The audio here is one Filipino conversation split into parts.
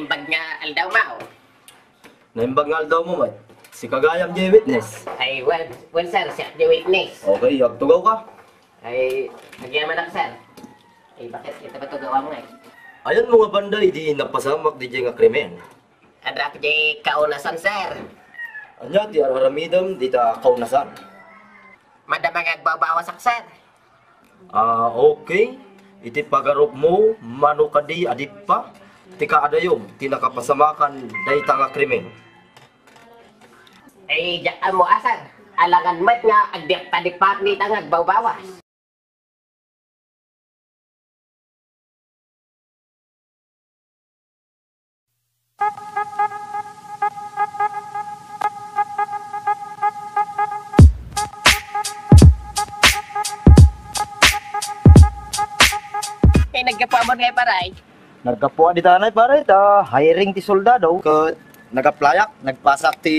naimbag nga aldaw mao. Naimbag nga daw mo, mat. Si Kagayam J. Witness. Ay, well sir, siya the witness. Okay, hagtugaw ka. Ay, nagyaman ako sir. Ay, bakit kita ba tugawa mo nga? Ayan mga banday, di napasamak di nga krimen. Adra ko di kaunasan sir. Anya, ti araramidam, di ta kaunasan. Madamang agbabawas ak sir. Okay. Iti pagarup mo, mano ka di adip pa. Tika adayom, tinakapasamakan day nga krimen. Ay, diyan mo asar. Alangan mat nga agdip-tadipat ni tang agbabawas. Kaya nagkapuamon ngayon paray. Nagkapuan di tanay pare, ta hiring ti soldado. Kat nagaplayak, nagpasak ti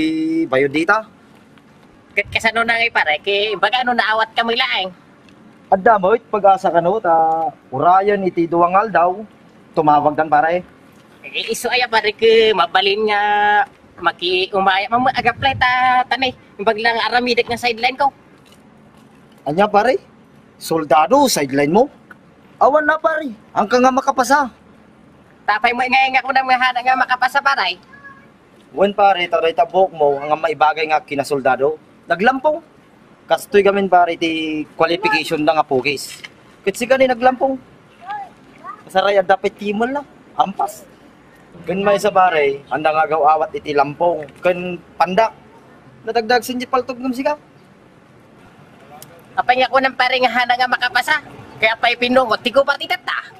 bayodita. Kasano na ngayon paray, kaya baga ano naawat kami laeng. Adda mo, pag-asa ka no, ta urayan iti duwangal daw. Tumawag dan pare. Iso ay pare ke mabalin nga umaya mamu agaplay ta tanay. Imbag lang aramidak nga sideline ko. Anya pare? Soldado, sideline mo? Awan na pare, ang ka nga makapasa. Tapay mo nga ko na mga hana nga makapasa paray. Wen pare, taray tabok mo, ang maibagay nga kinasoldado. Naglampong. Kastoy gamin pare ti qualification na nga pugis. Kitsi ka ni naglampong. Kasaray ang dapat timol na, ampas. Kun may sa pare, anda nga awat iti lampong. Kun pandak, natagdag sinji paltog ng sika. Apay nga ko ng pare nga hana nga makapasa. Kaya pa'y pinungot, tigo pa titata.